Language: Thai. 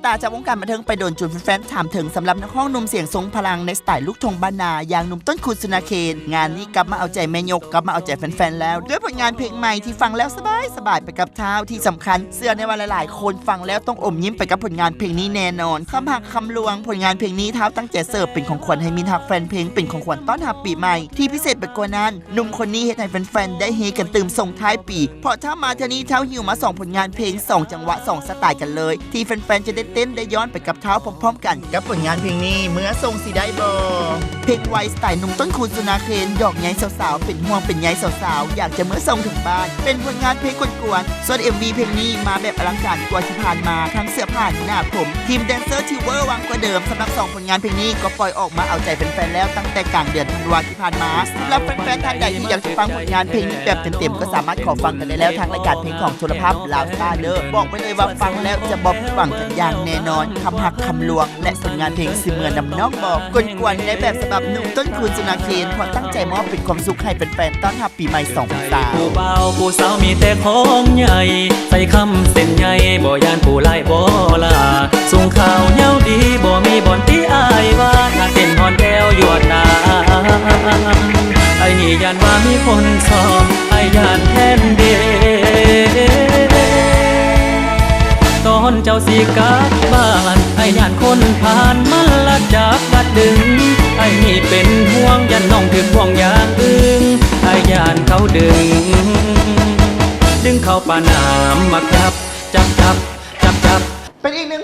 ตาจากวงการบันเทิงไปโดนจุดแฟนๆถามถึงสำหรับนักร้องหนุ่มเสียงทรงพลังในสไตล์ลูกทุ่งบ้านนาอย่างหนุ่มต้นคูณสุนาเคนงานนี้กลับมาเอาใจแม่ยกกลับมาเอาใจแฟนๆแล้วด้วยผลงานเพลงใหม่ที่ฟังแล้วสบายไปกับเท้าที่สำคัญเสื้อในวันหลายๆคนฟังแล้วต้องอมยิ้มไปกับผลงานเพลงนี้แน่นอนคำหักคำลวงผลงานเพลงนี้เท้าตั้งใจเสิร์ฟเป็นของขวัญให้มิตรฮักแฟนเพลงเป็นของขวัญต้อนรับปีใหม่ที่พิเศษไปกว่านั้นหนุ่มคนนี้เฮ็ดให้แฟนๆได้เฮกันตื่มส่งท้ายปีเพราะถ้ามาเท่านี้เท้าหิวมา2ผลงานเพลง2จังหวะ2สไตล์กันเลยที่แฟนๆจะได้เต้นได้ย้อนไปกับเท้าพร้อมๆกันกับผลงานเพลงนี้เมื่อทรงสีได้บอเพลงไวสไตล์หนุ่มต้นคูณสุนาเคนหยอกใยสาวๆเป็นห่วงเป็นใยสาวๆอยากจะเมื่อทรงถึงบ้านเป็นผลงานเพลงกวนๆส่วน MV เพลงนี้มาแบบอลังการกว่าที่ผ่านมาทั้งเสื้อผ้าหน้าผมทีมแดนเซอร์ที่เวอร์วังกว่าเดิมสำหรับ2ผลงานเพลงนี้ก็ปล่อยออกมาเอาใจแฟนๆแล้วตั้งแต่กลางเดือนธันวาคมที่ผ่านมาสำหรับแฟนๆท่านใดที่อยากจะฟังผลงานเพลงนี้แบบเต็มๆก็สามารถขอฟังกันได้แล้วทางรายการเพลงของโทรภาพลาวสตาร์เด้อบอกไว้เลยว่าฟังแล้วจะบอกผิดหวังกันอย่างแน่นอนคำหักคำลวงและผลงานเพลงสิเมือนำน้องบอกกวนๆในแบบฉบับหนุ่มต้นคูณสุนาเคนเพราะตั้งใจมอบเป็นความสุขให้แฟนๆต้อนรับปีใหม่2023ผู้เบาผู้สาวมีแต่ของใหญ่ใส่คำเส้นใหญ่บ่ยานผู้ไล่บ่ลาสูงข่าวเย้าดีบ่มีบ่อนที่อายว่าถ้าเต้นฮอนแก้วยวดน้ำไอ้นี่ยานว่ามีคนซ้อมไอ้ยานแทนเดตอนเจ้าสีกลับบ้านไอ้ยานคนผ่านมันละจากบัดดึงไอ้นี่เป็นห่วงยันน้องถึงห่วงอย่างอื่นไอ้ยานเขาดึงเข้าป่าน้ำมักยับ